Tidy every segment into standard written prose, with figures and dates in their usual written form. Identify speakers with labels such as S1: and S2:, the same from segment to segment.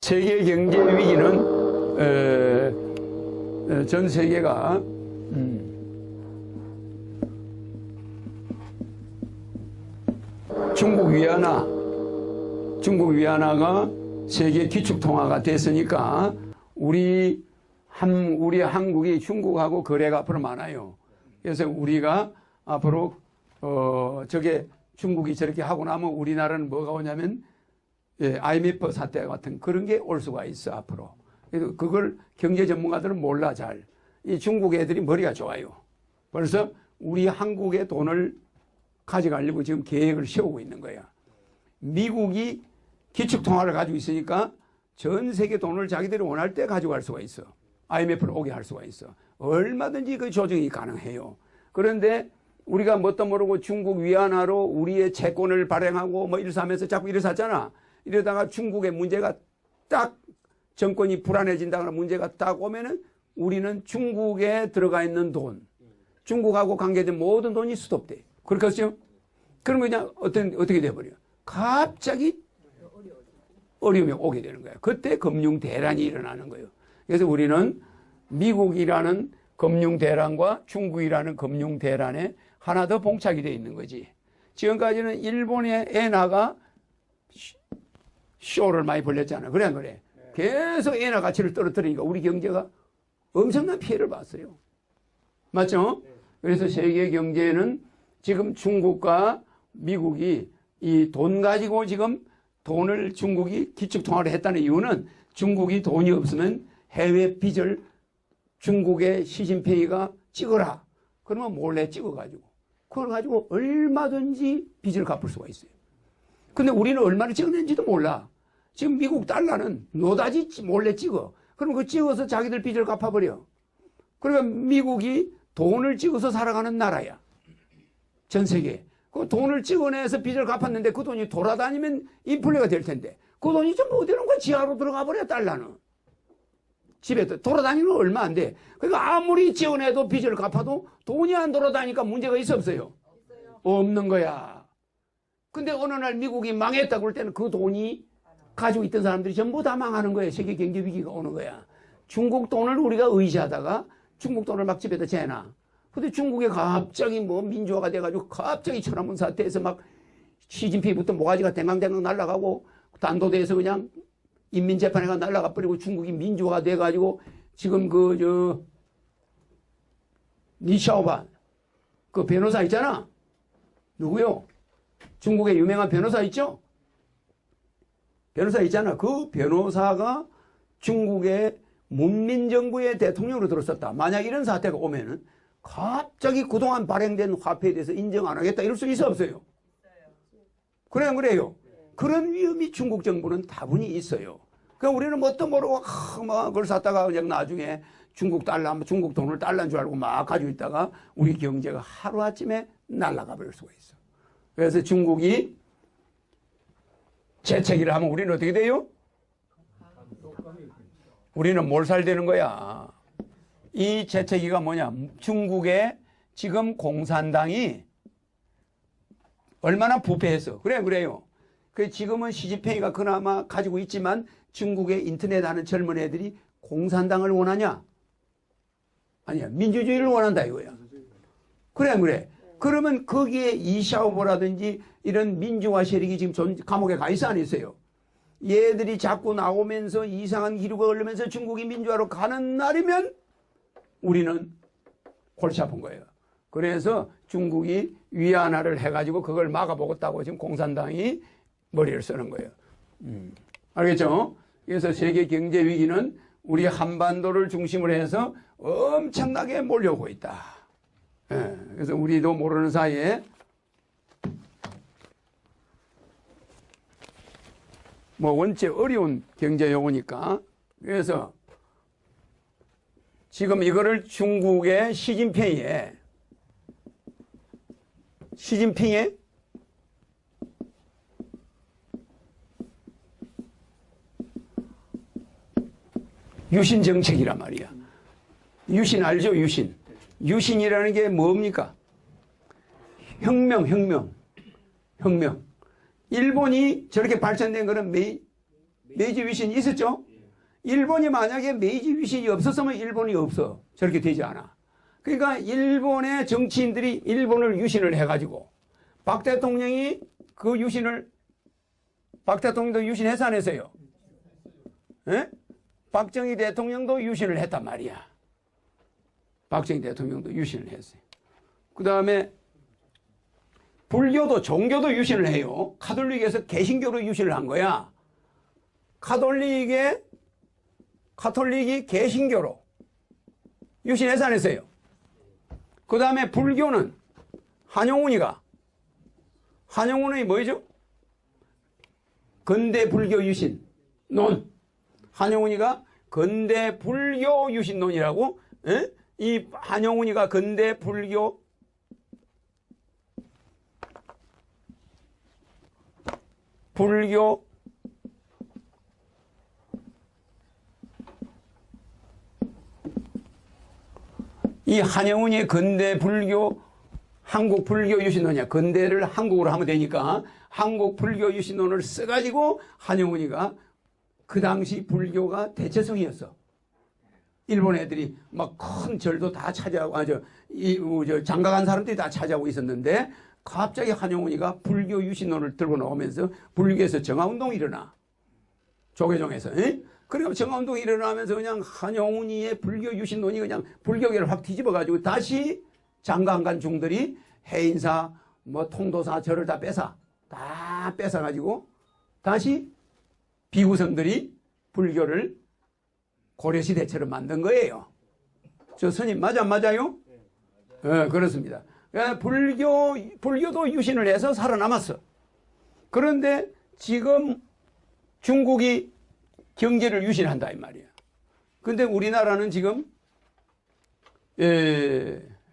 S1: 세계 경제 위기는 전 세계가 중국 위안화가 세계 기축통화가 됐으니까 우리 한국이 중국하고 거래가 앞으로 많아요. 그래서 우리가 앞으로 저게 중국이 저렇게 하고 나면 우리나라는 뭐가 오냐면 IMF 사태 같은 그런 게 올 수가 있어 앞으로. 그래서 그걸 경제 전문가들은 몰라 잘. 이 중국 애들이 머리가 좋아요. 그래서 우리 한국의 돈을 가져가려고 지금 계획을 세우고 있는 거야. 미국이 기축통화를 가지고 있으니까 전 세계 돈을 자기들이 원할 때 가져갈 수가 있어. IMF를 오게 할 수가 있어. 얼마든지 그 조정이 가능해요. 그런데 우리가 뭣도 모르고 중국 위안화로 우리의 채권을 발행하고 뭐 이래서 하면서 자꾸 이래서 하잖아. 이러다가 중국의 문제가 딱 정권이 불안해진다거나 문제가 딱 오면은 우리는 중국에 들어가 있는 돈, 중국하고 관계된 모든 돈이 스톱돼. 그렇겠죠? 그러면 그냥 어떻게 돼버려? 갑자기 어려움이 오게 되는 거예요. 그때 금융 대란이 일어나는 거예요. 그래서 우리는 미국이라는 금융 대란과 중국이라는 금융 대란에 하나 더 봉착이 되어 있는 거지. 지금까지는 일본의 엔화가 쇼를 많이 벌렸잖아. 그래 안 그래? 계속 엔화 가치를 떨어뜨리니까 우리 경제가 엄청난 피해를 봤어요. 맞죠? 그래서 세계 경제는 지금 중국과 미국이 이 돈 가지고 지금 돈을 중국이 기축통화를 했다는 이유는 중국이 돈이 없으면 해외 빚을 중국의 시진핑이가 찍어라. 그러면 몰래 찍어가지고 그걸 가지고 얼마든지 빚을 갚을 수가 있어요. 근데 우리는 얼마나 찍었는지도 몰라. 지금 미국 달러는 노다지 몰래 찍어. 그럼 그 찍어서 자기들 빚을 갚아버려. 그러니까 미국이 돈을 찍어서 살아가는 나라야. 전 세계에. 그 돈을 찍어내서 빚을 갚았는데 그 돈이 돌아다니면 인플레가 될 텐데 그 돈이 좀 어디로 가 지하로 들어가 버려 달러는. 집에 돌아다니는 건 얼마 안 돼. 그러니까 아무리 지원해도 빚을 갚아도 돈이 안 돌아다니니까 문제가 있어 없어요? 없는 거야. 근데 어느 날 미국이 망했다 그럴 때는 그 돈이 가지고 있던 사람들이 전부 다 망하는 거예요. 세계 경제 위기가 오는 거야. 중국 돈을 우리가 의지하다가 중국 돈을 막 집에다 재놔. 근데 중국에 갑자기 뭐 민주화가 돼가지고 갑자기 천안문 사태에서 막 시진핑부터 모가지가 댕강댕강 날아가고 단도대에서 그냥 인민재판회가 날아가 버리고 중국이 민주화가 돼가지고 지금 니샤오반 그 변호사 있잖아. 누구요? 중국의 유명한 변호사 있죠? 변호사 있잖아. 그 변호사가 중국의 문민정부의 대통령으로 들었었다. 만약 이런 사태가 오면은 갑자기 그동안 발행된 화폐에 대해서 인정 안 하겠다 이럴 수 있어 없어요? 그래 안 그래요? 그런 위험이 중국 정부는 다분히 있어요. 그러니까 우리는 뭣도 모르고 막 그걸 샀다가 그냥 나중에 중국 돈을 달러인 줄 알고 막 가지고 있다가 우리 경제가 하루아침에 날아가 버릴 수가 있어. 그래서 중국이 재채기를 하면 우리는 어떻게 돼요? 우리는 몰살되는 거야. 이 재채기가 뭐냐? 중국의 지금 공산당이 얼마나 부패해서 그래요. 그 지금은 시진핑이가 그나마 가지고 있지만 중국의 인터넷 하는 젊은 애들이 공산당을 원하냐? 아니야. 민주주의를 원한다 이거야. 그래. 그러면 거기에 이샤오보라든지 이런 민주화 세력이 지금 감옥에 가 있어 안 있어요? 얘들이 자꾸 나오면서 이상한 기류가 흐르면서 중국이 민주화로 가는 날이면 우리는 골치 아픈 거예요. 그래서 중국이 위안화를 해가지고 그걸 막아보겠다고 지금 공산당이 머리를 쓰는 거예요. 알겠죠? 그래서 세계 경제 위기는 우리 한반도를 중심으로 해서 엄청나게 몰려오고 있다. 그래서 우리도 모르는 사이에 뭐 원체 어려운 경제 용어니까 그래서 지금 이거를 중국의 시진핑의 유신 정책이란 말이야. 유신 알죠? 유신. 유신이라는 게 뭡니까? 혁명. 일본이 저렇게 발전된 거는 메이지 유신이 있었죠? 일본이 만약에 메이지 유신이 없었으면 일본이 없어. 저렇게 되지 않아. 그러니까 일본의 정치인들이 일본을 유신을 해가지고 박 대통령이 그 유신을 박 대통령도 유신해서 안 했어요. 예? 박정희 대통령도 유신을 했단 말이야. 박정희 대통령도 유신을 했어요. 그 다음에 불교도 종교도 유신을 해요. 카톨릭에서 개신교로 유신을 한 거야. 카톨릭이 개신교로 유신해서 안 했어요. 그 다음에 불교는 한용운이 뭐죠? 근대 불교 유신 논. 한용운이가 근대 불교 유신 논이라고. 에? 이 한용운이가 근대 불교 이 한영훈이 근대 불교 한국 불교 유신론이야. 근대를 한국어로 하면 되니까 한국 불교 유신론을 써가지고 한영훈이가 그 당시 불교가 대체성이었어. 일본 애들이 막 큰 절도 다 차지하고 장가간 사람들이 다 차지하고 있었는데 갑자기 한영훈이가 불교 유신론을 들고 나오면서 불교에서 정화운동이 일어나. 조계종에서. 그러니까 정화운동이 일어나면서 그냥 한영훈이의 불교 유신론이 그냥 불교계를 확 뒤집어가지고 다시 장가간 중들이 해인사, 통도사 절을 다 뺏어가지고 다시 비구성들이 불교를 고려시대처럼 만든 거예요. 저 스님 맞아 안 맞아요? 네, 그렇습니다. 불교도 유신을 해서 살아남았어. 그런데 지금 중국이 경제를 유신한다 이 말이야. 근데 우리나라는 지금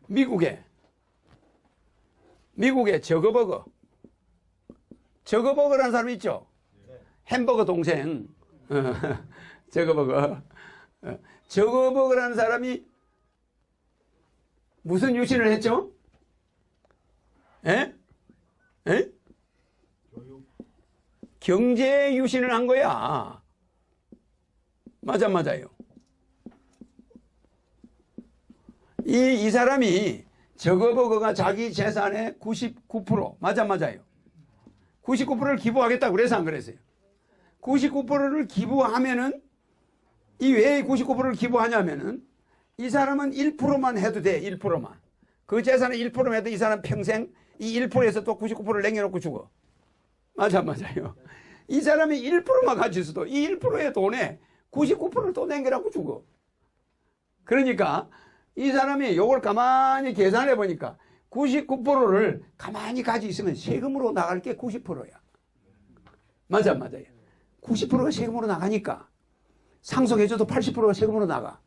S1: 미국에 저거버거라는 사람 있죠? 햄버거 동생. 저거버거라는 사람이 무슨 유신을 했죠? 경제 유신을 한 거야. 맞아요. 이 사람이 저거버거가 자기 재산의 99% 맞아요. 99%를 기부하겠다고 그래서 안 그랬어요. 99%를 기부하면은 이 왜 99%를 기부하냐면은 이 사람은 1%만 해도 돼. 1%만. 그 재산의 1%만 해도 이 사람 평생 이 1%에서 또 99%를 남겨놓고 죽어. 맞아요. 이 사람이 1%만 가지고 있어도 이 1%의 돈에 99%를 또 남겨놓고 죽어. 그러니까 이 사람이 이걸 가만히 계산해 보니까 99%를 가만히 가지고 있으면 세금으로 나갈 게 90%야. 맞아요. 90%가 세금으로 나가니까 상속해줘도 80%가 세금으로 나가.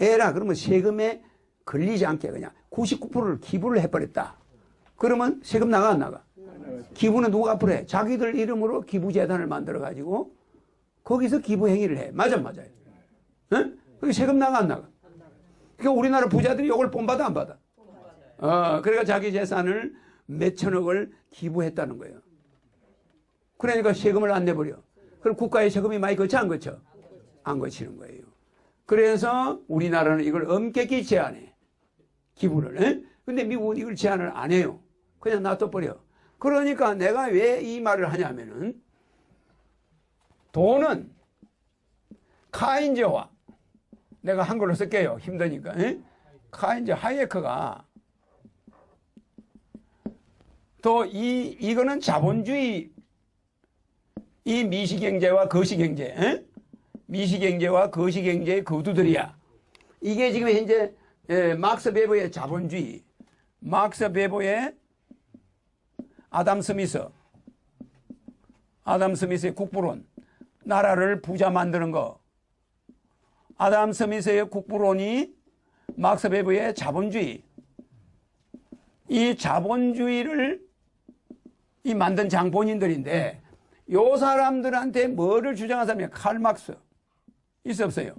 S1: 에라 그러면 세금에 걸리지 않게 그냥 99%를 기부를 해버렸다. 그러면 세금 나가 안 나가? 기부는 누가 앞으로 해? 자기들 이름으로 기부재단을 만들어가지고 거기서 기부 행위를 해. 맞아요. 응? 그게 세금 나가 안 나가? 그러니까 우리나라 부자들이 이걸 본받아 안 받아? 그러니까 자기 재산을 몇천억을 기부했다는 거예요. 그러니까 세금을 안 내버려. 그럼 국가의 세금이 많이 거쳐 안 거쳐? 안 거치는 거예요. 그래서 우리나라는 이걸 엄격히 제한해. 기부를. 근데 미국은 이걸 제한을 안 해요. 그냥 놔둬버려. 그러니까 내가 왜 이 말을 하냐면은 돈은 카인즈와 내가 한글로 쓸게요. 힘드니까. 카인즈 하이에크가 또 이거는 자본주의 이 미시경제와 거시경제 미시경제와 거시경제의 거두들이야. 이게 지금 현재 막스 베버의 자본주의 막스 베버의 아담 스미스의 국부론 나라를 부자 만드는 거 아담 스미스의 국부론이 막스 베버의 자본주의 이 자본주의를 이 만든 장본인들인데 요 사람들한테 뭐를 주장한 사람이 칼 막스 있어 없어요?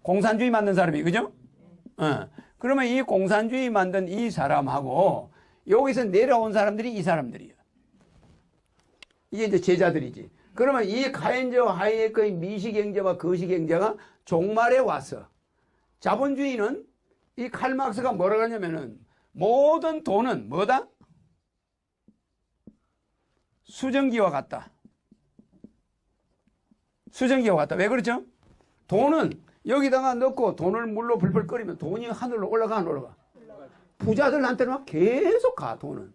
S1: 공산주의 만든 사람이 그죠? 그러면 이 공산주의 만든 이 사람하고 여기서 내려온 사람들이 이 사람들이에요. 이게 이제 제자들이지. 그러면 이 카인즈와 하이에크의 미시경제와 거시경제가 종말에 왔어. 자본주의는 이 칼막스가 뭐라고 하냐면은 모든 돈은 뭐다? 수증기와 같다. 수증기와 같다. 왜 그렇죠? 돈은 여기다가 넣고 돈을 물로 불불 끓이면 돈이 하늘로 올라가 안 올라가? 부자들한테는 계속 가 돈은.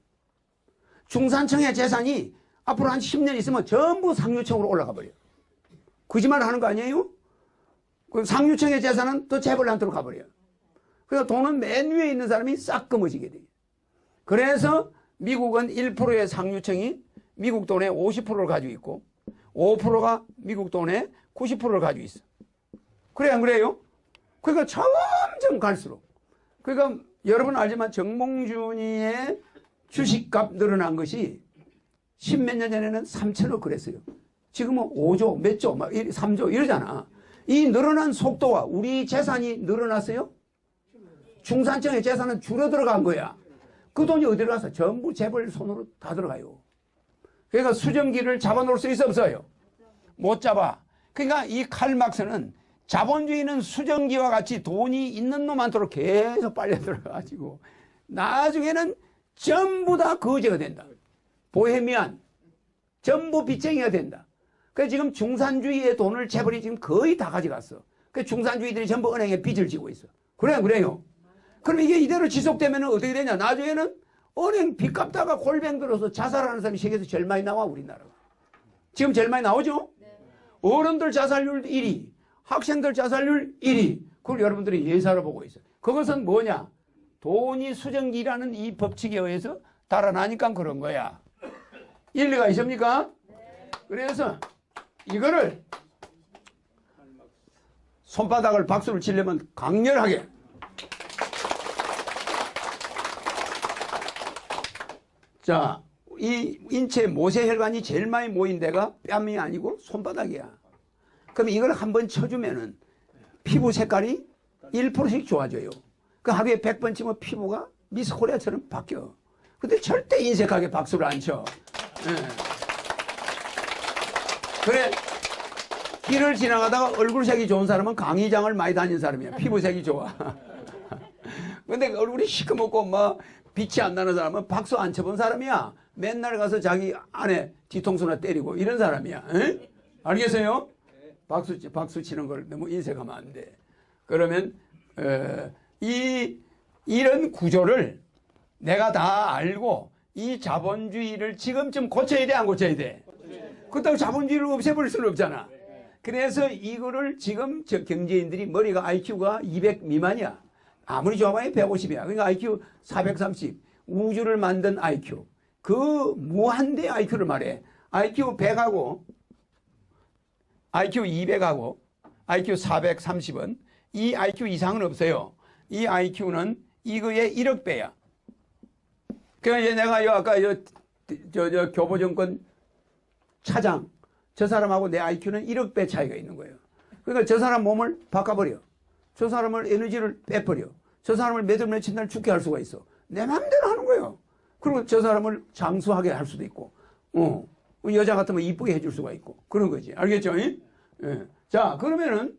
S1: 중산층의 재산이 앞으로 한 10년 있으면 전부 상류층으로 올라가 버려요. 거짓말 하는 거 아니에요? 그 상류층의 재산은 또 재벌한테로 가버려요. 그래서 돈은 맨 위에 있는 사람이 싹 금어지게 돼요. 그래서 미국은 1%의 상류층이 미국 돈의 50%를 가지고 있고 5%가 미국 돈의 90%를 가지고 있어. 그래 안 그래요? 그러니까 점점 갈수록. 그러니까 여러분 알지만 정몽준이의 주식값 늘어난 것이 10몇 년 전에는 3천억 그랬어요. 지금은 5조, 몇 조, 막 3조 이러잖아. 이 늘어난 속도와 우리 재산이 늘어났어요? 중산층의 재산은 줄어 들어간 거야. 그 돈이 어디로 가서? 전부 재벌 손으로 다 들어가요. 그러니까 수증기를 잡아놓을 수 있어 없어요? 못 잡아. 그러니까 이 칼막스는 자본주의는 수증기와 같이 돈이 있는 놈한테로 계속 빨려 들어가가지고 나중에는 전부 다 거지가 된다. 보헤미안 전부 빚쟁이가 된다. 그래서 지금 중산주의의 돈을 재벌이 지금 거의 다 가져갔어. 그래서 중산주의들이 전부 은행에 빚을 지고 있어. 그래요, 그래요. 그럼 이게 이대로 지속되면 어떻게 되냐? 나중에는 은행 빚 갚다가 골병 들어서 자살하는 사람이 세계에서 제일 많이 나와, 우리나라가. 지금 제일 많이 나오죠? 어른들 자살률 1위, 학생들 자살률 1위. 그걸 여러분들이 예사로 보고 있어요. 그것은 뭐냐? 돈이 수증기라는 이 법칙에 의해서 달아나니까 그런 거야. 일리가 있습니까? 그래서 이거를 손바닥을 박수를 치려면 강렬하게 자, 이 인체 모세혈관이 제일 많이 모인 데가 뺨이 아니고 손바닥이야. 그럼 이걸 한번 쳐주면은 피부 색깔이 1%씩 좋아져요. 그 하루에 100번 치면 피부가 미스 코리아처럼 바뀌어. 근데 절대 인색하게 박수를 안 쳐. 네. 그래, 길을 지나가다가 얼굴색이 좋은 사람은 강의장을 많이 다닌 사람이야. 피부색이 좋아. 근데 얼굴이 시커멓고 막 빛이 안 나는 사람은 박수 안 쳐본 사람이야. 맨날 가서 자기 아내 뒤통수나 때리고 이런 사람이야. 에? 알겠어요? 박수 치는 걸 너무 인색하면 안 돼. 그러면 이런 구조를 내가 다 알고 이 자본주의를 지금쯤 고쳐야 돼, 안 고쳐야 돼? 그렇다고 자본주의를 없애버릴 수는 없잖아. 그래서 이거를 지금 저 경제인들이 머리가 IQ가 200 미만이야. 아무리 좋아봐야 150이야. 그러니까 IQ 430. 우주를 만든 IQ. 그 무한대 IQ를 말해. IQ 100하고 IQ 200하고 IQ 430은 이 IQ 이상은 없어요. 이 IQ는 이거의 1억 배야. 그러니까 내가 아까 저 교보정권 차장 저 사람하고 내 IQ는 1억 배 차이가 있는 거예요. 그러니까 저 사람 몸을 바꿔버려. 저 사람을 에너지를 빼버려. 저 사람을 며칠 날 죽게 할 수가 있어. 내 마음대로 하는 거예요. 그리고 저 사람을 장수하게 할 수도 있고, 여자 같으면 이쁘게 해줄 수가 있고, 그런 거지. 알겠죠? 예. 자, 그러면은,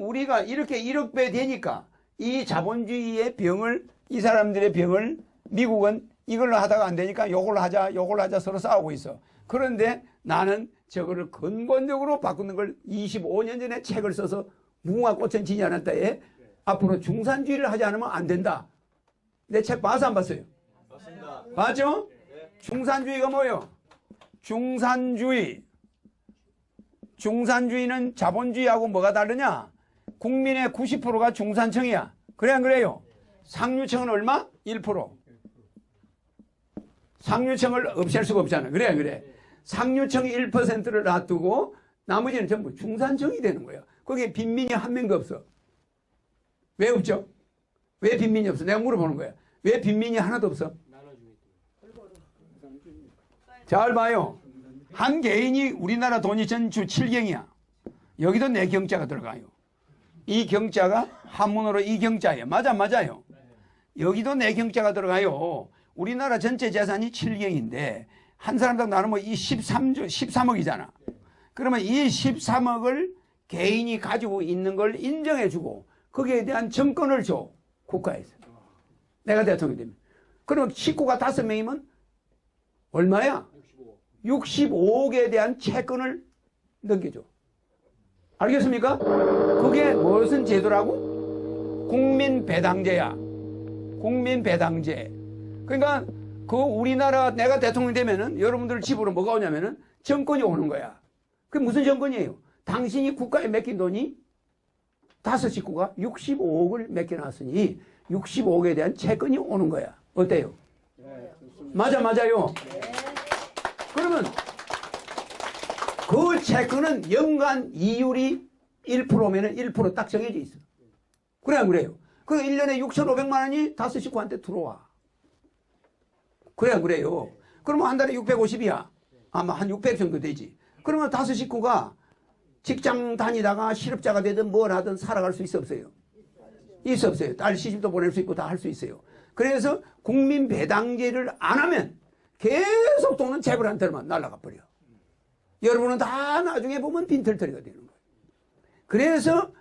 S1: 우리가 이렇게 1억 배 되니까 이 자본주의의 병을, 이 사람들의 병을 미국은 이걸로 하다가 안 되니까 요걸로 하자 서로 싸우고 있어. 그런데 나는 저거를 근본적으로 바꾸는 걸 25년 전에 책을 써서 무궁화 꽃은 지지 않았다에 앞으로 중산주의를 하지 않으면 안 된다. 내 책 봐서 안 봤어요?
S2: 맞습니다.
S1: 봤죠? 중산주의가 뭐예요? 중산주의는 자본주의하고 뭐가 다르냐? 국민의 90%가 중산층이야. 그래 안 그래요? 상류층은 얼마? 1%. 상류층을 없앨 수가 없잖아. 그래 안 그래? 상류층 1%를 놔두고 나머지는 전부 중산층이 되는 거예요. 거기에 빈민이 한 명도 없어. 왜 없죠? 왜 빈민이 없어? 내가 물어보는 거야. 왜 빈민이 하나도 없어? 잘 봐요. 한 개인이 우리나라 돈이 전주 7경이야. 여기도 내 경자가 들어가요. 이 경자가 한문으로 이 경자예요. 맞아요. 여기도 내 경자가 들어가요. 우리나라 전체 재산이 7경인데 한 사람당 나누면 이 13억이잖아. 그러면 이 13억을 개인이 가지고 있는 걸 인정해주고 거기에 대한 정권을 줘. 국가에서. 내가 대통령이 되면. 그러면 식구가 5명이면 얼마야? 65억에 대한 채권을 넘겨줘. 알겠습니까? 그게 무슨 제도라고? 국민배당제야. 국민배당제. 그러니까 그 우리나라 내가 대통령 되면은 여러분들 집으로 뭐가 오냐면은 정권이 오는 거야. 그게 무슨 정권이에요? 당신이 국가에 맡긴 돈이 5식구가 65억을 맡겨놨으니 65억에 대한 채권이 오는 거야. 어때요?
S2: 네,
S1: 맞아요.
S2: 네.
S1: 그러면 그 채권은 연간 이율이 1%면은 1% 딱 정해져 있어. 그래, 안 그래요? 그 1년에 6,500만 원이 5식구한테 들어와. 그래, 안 그래요? 그러면 한 달에 650이야. 아마 한 600 정도 되지. 그러면 5식구가 직장 다니다가 실업자가 되든 뭘 하든 살아갈 수 있어, 없어요? 있어, 없어요? 딸 시집도 보낼 수 있고 다 할 수 있어요. 그래서 국민 배당제를 안 하면 계속 돈은 재벌한테만 날아가 버려. 여러분은 다 나중에 보면 빈털터리가 되는 거예요. 그래서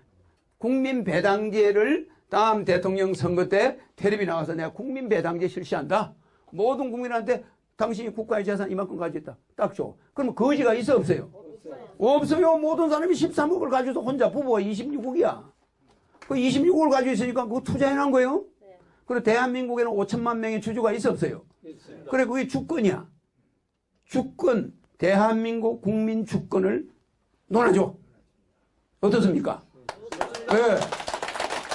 S1: 국민 배당제를 다음 대통령 선거 때 텔레비 나와서 내가 국민 배당제 실시한다. 모든 국민한테 당신이 국가의 재산 이만큼 가지고 있다. 딱 줘. 그러면 거지가 있어, 없어요? 없어요. 모든 사람이 13억을 가지고서 혼자 부부가 26억이야. 그 26억을 가지고 있으니까 그거 투자해놓은 거예요. 그리고 대한민국에는 5천만 명의 주주가 있어, 없어요? 그래, 그게 주권이야. 주권, 대한민국 국민 주권을 논아줘. 어떻습니까? 네.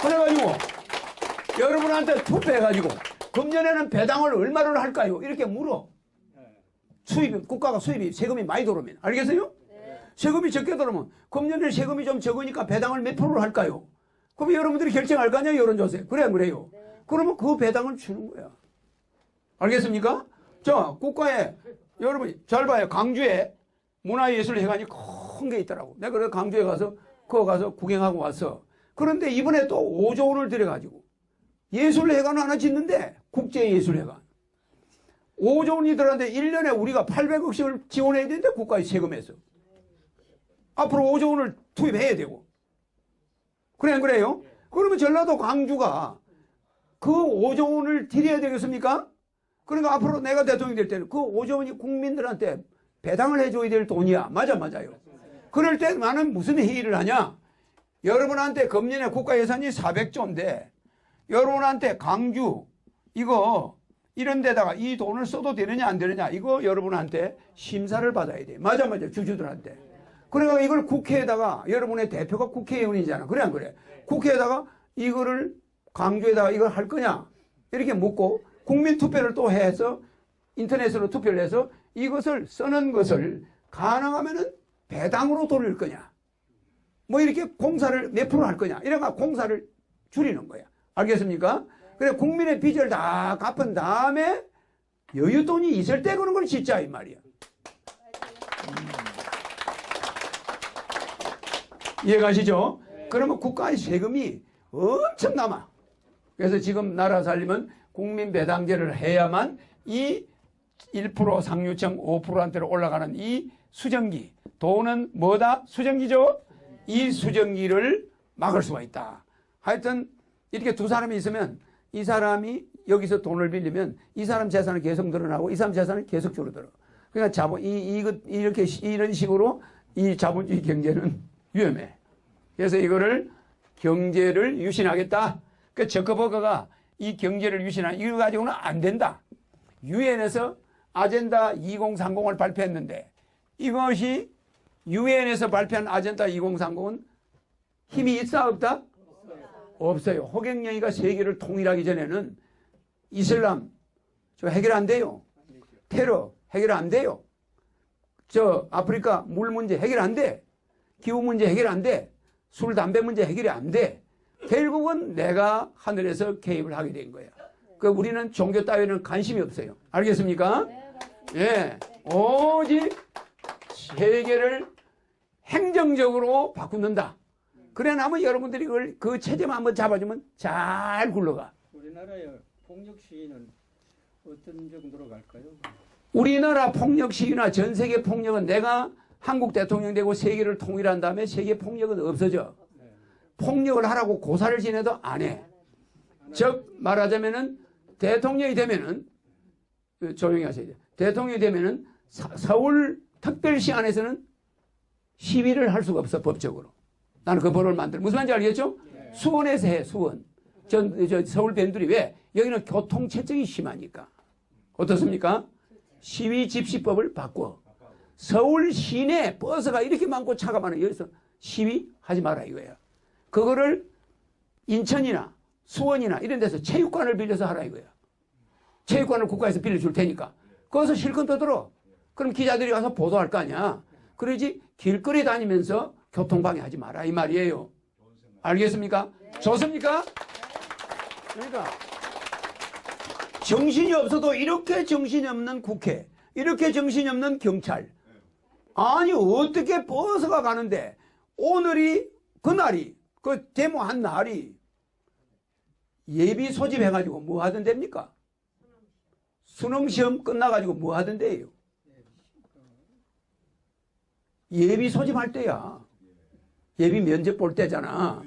S1: 그래가지고 여러분한테 투표해가지고 금년에는 배당을 얼마를 할까요? 이렇게 물어. 수입이, 국가가 수입이, 세금이 많이 들어오면. 알겠어요? 세금이 적게 들어오면 금년에 세금이 좀 적으니까 배당을 몇 프로를 할까요? 그럼 여러분들이 결정할 거 아니에요? 여론조사에. 그래, 안 그래요? 그러면 그 배당을 주는 거야. 알겠습니까? 자, 국가에, 여러분, 잘 봐요. 강주에 문화예술회관이 큰 게 있더라고. 내가 그래서 강주에 가서, 그거 가서 구경하고 왔어. 그런데 이번에 또 5조 원을 들여가지고 예술회관 하나 짓는데, 국제예술회관. 5조 원이 들어갔는데 1년에 우리가 800억씩을 지원해야 되는데, 국가의 세금에서. 앞으로 5조 원을 투입해야 되고. 그래, 안 그래요? 그러면 전라도 광주가 그 5조 원을 드려야 되겠습니까? 그러니까 앞으로 내가 대통령이 될 때는 그 5조 원이 국민들한테 배당을 해줘야 될 돈이야. 맞아요. 그럴 때 나는 무슨 회의를 하냐? 여러분한테 금년에 국가 예산이 400조인데 여러분한테 강주 이거 이런 데다가 이 돈을 써도 되느냐 안 되느냐 이거 여러분한테 심사를 받아야 돼. 맞아. 주주들한테. 그러니까 이걸 국회에다가 여러분의 대표가 국회의원이잖아. 그래, 안 그래? 국회에다가 이거를 강주에다가 이걸 할 거냐? 이렇게 묻고 국민투표를 또 해서 인터넷으로 투표를 해서 이것을 쓰는 것을 가능하면은 배당으로 돌릴 거냐? 뭐 이렇게 공사를 몇 프로 할 거냐? 이래가 공사를 줄이는 거야. 알겠습니까? 그래, 국민의 빚을 다 갚은 다음에 여윳돈이 있을 때 그런 걸 짓자, 이 말이야. 이해가시죠? 그러면 국가의 세금이 엄청 남아. 그래서 지금 나라 살리면 국민배당제를 해야만 이 1% 상류층 5%한테로 올라가는 이 수정기. 돈은 뭐다? 수정기죠? 이 수정기를 막을 수가 있다. 하여튼 이렇게 두 사람이 있으면 이 사람이 여기서 돈을 빌리면 이 사람 재산은 계속 늘어나고 이 사람 재산은 계속 줄어들어. 그러니까 이렇게 이런 식으로 이 자본주의 경제는 위험해. 그래서 이거를 경제를 유신하겠다. 그 저커버거가 이 경제를 유신하는 이거 가지고는 안 된다. 유엔에서 아젠다 2030을 발표했는데 이것이 유엔에서 발표한 아젠다 2030은 힘이 있어 없다? 없어요. 허경영이가 세계를 통일하기 전에는 이슬람 저 해결 안 돼요. 테러 해결 안 돼요. 저 아프리카 물 문제 해결 안 돼. 기후 문제 해결 안 돼. 술, 담배 문제 해결이 안 돼. 결국은 내가 하늘에서 개입을 하게 된 거야. 그 우리는 종교 따위는 관심이 없어요. 알겠습니까? 예. 오직 세계를 행정적으로 바꾸는다. 그래 나면 여러분들이 그걸 그 체제만 한번 잡아주면 잘 굴러가.
S2: 우리나라의 폭력 시위는 어떤 정도로 갈까요?
S1: 우리나라 폭력 시위나 전 세계 폭력은 내가 한국 대통령 되고 세계를 통일한 다음에 세계 폭력은 없어져. 폭력을 하라고 고사를 지내도 안 해. 즉 말하자면은 대통령이 되면은 조용히 하셔야 돼요. 대통령이 되면은 서울 특별시 안에서는 시위를 할 수가 없어 법적으로. 나는 그 법을 만들어. 무슨 말인지 알겠죠? 수원에서 해. 수원. 저 서울 밴들이 왜? 여기는 교통 체증이 심하니까. 어떻습니까? 시위 집시법을 바꿔. 서울 시내 버스가 이렇게 많고 차가 많아요. 여기서 시위하지 마라 이거야. 그거를 인천이나 수원이나 이런 데서 체육관을 빌려서 하라 이거야. 체육관을 국가에서 빌려줄 테니까. 거기서 실컷 떠들어. 그럼 기자들이 가서 보도할 거 아니야. 그러지 길거리 다니면서 교통방해하지 마라 이 말이에요. 알겠습니까? 좋습니까? 그러니까 정신이 없어도 이렇게 정신이 없는 국회, 이렇게 정신이 없는 경찰. 아니 어떻게 버스가 가는데 오늘이 그날이 그 데모한 날이 예비 소집해가지고 뭐 하던 데입니까? 수능시험 끝나가지고 뭐 하던 데예요? 예비 소집할 때야. 예비 면접 볼 때잖아.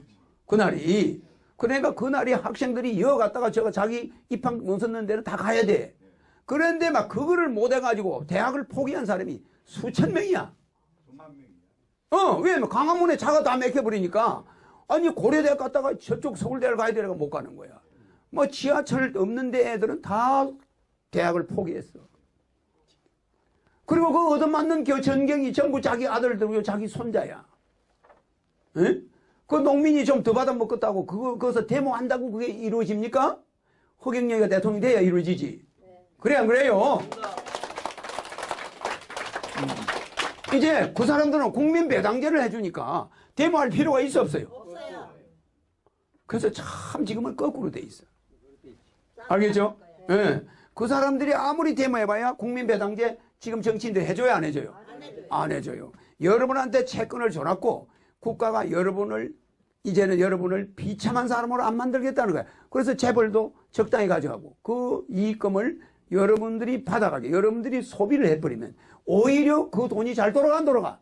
S1: 그날이. 그러니까 그날이 학생들이 이어갔다가 저거 자기 입학 못 썼는 데는 다 가야 돼. 그런데 막 그거를 못 해가지고 대학을 포기한 사람이 수천 명이야. 왜냐면 강화문에 차가 다 막혀버리니까 아니 고려대학 갔다가 저쪽 서울대를 가야 되니까 못 가는 거야. 뭐 지하철 없는 데 애들은 다 대학을 포기했어. 그리고 그 얻어맞는 전경이 전부 자기 아들들이고 자기 손자야. 에? 그 농민이 좀 더 받아먹겠다고 거기서 데모한다고 그게 이루어집니까? 허경영이가 대통령이 돼야 이루어지지. 그래 안 그래요? 이제 그 사람들은 국민 배당제를 해주니까 데모할 필요가 있어 없어요?
S2: 없어요.
S1: 그래서 참 지금은 거꾸로 돼 있어. 알겠죠? 예. 네. 그 사람들이 아무리 데모해봐야 국민 배당제 지금 정치인들 해줘요 안 해줘요? 안 해줘요. 여러분한테 채권을 줘놨고 국가가 이제는 여러분을 비참한 사람으로 안 만들겠다는 거야. 그래서 재벌도 적당히 가져가고 그 이익금을 여러분들이 받아가게 여러분들이 소비를 해버리면 오히려 그 돈이 잘 돌아가 안 돌아가?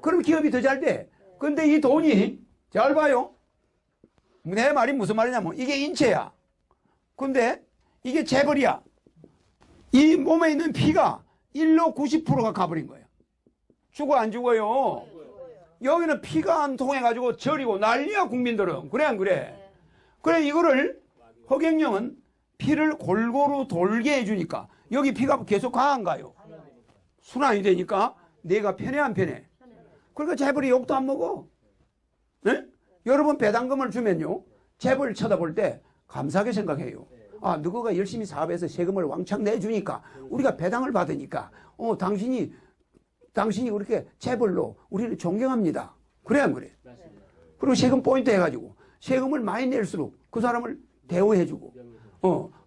S1: 그럼 기업이 더 잘 돼. 근데 이 돈이 잘 봐요. 내 말이 무슨 말이냐면 이게 인체야. 근데 이게 재벌이야. 이 몸에 있는 피가 1로 90%가 가버린 거야. 죽어 안 죽어요? 여기는 피가 안 통해가지고 저리고 난리야 국민들은. 그래 안 그래? 그래 이거를 허경영은 피를 골고루 돌게 해주니까 여기 피가 계속 가 안 가요? 순환이 되니까 내가 편해 안 편해? 그러니까 재벌이 욕도 안 먹어. 네? 여러분 배당금을 주면요 재벌 쳐다볼 때 감사하게 생각해요. 아 누구가 열심히 사업해서 세금을 왕창 내주니까 우리가 배당을 받으니까 당신이 그렇게 재벌로 우리를 존경합니다. 그래 안 그래? 그리고 세금 포인트 해가지고 세금을 많이 낼수록 그 사람을 대우해주고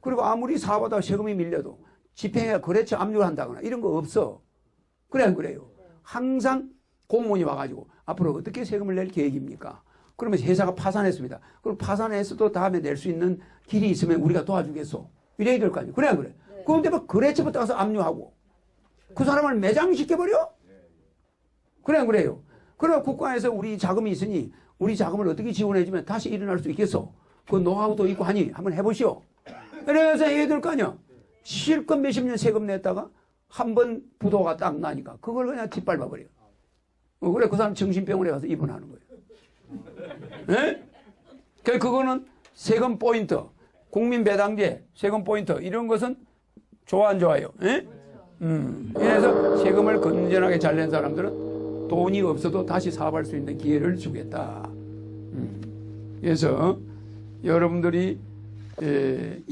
S1: 그리고 아무리 사업하다가 세금이 밀려도 집행에 거래처 압류를 한다거나 이런 거 없어. 그래 안 그래요? 항상 공무원이 와가지고 앞으로 어떻게 세금을 낼 계획입니까? 그러면 회사가 파산했습니다. 그럼 파산했어도 다음에 낼 수 있는 길이 있으면 우리가 도와주겠소. 이래야 될 거 아니에요. 그래 안 그래? 그런데 막 거래처부터 가서 압류하고 그 사람을 매장시켜버려? 그래 안 그래요? 그럼 국가에서 우리 자금이 있으니 우리 자금을 어떻게 지원해주면 다시 일어날 수 있겠어? 그 노하우도 있고 하니 한번 해보시오. 그래서 해야 될 거 아니야. 실컷 몇십 년 세금 냈다가 한 번 부도가 딱 나니까 그걸 그냥 뒷밟아버려. 그래 그 사람 정신병원에 가서 입원하는 거예요. 예? 그거는 세금 포인트, 국민 배당제, 세금 포인트 이런 것은 좋아 안 좋아요? 예? 그래서 세금을 건전하게 잘 낸 사람들은 돈이 없어도 다시 사업할 수 있는 기회를 주겠다. 그래서 여러분들이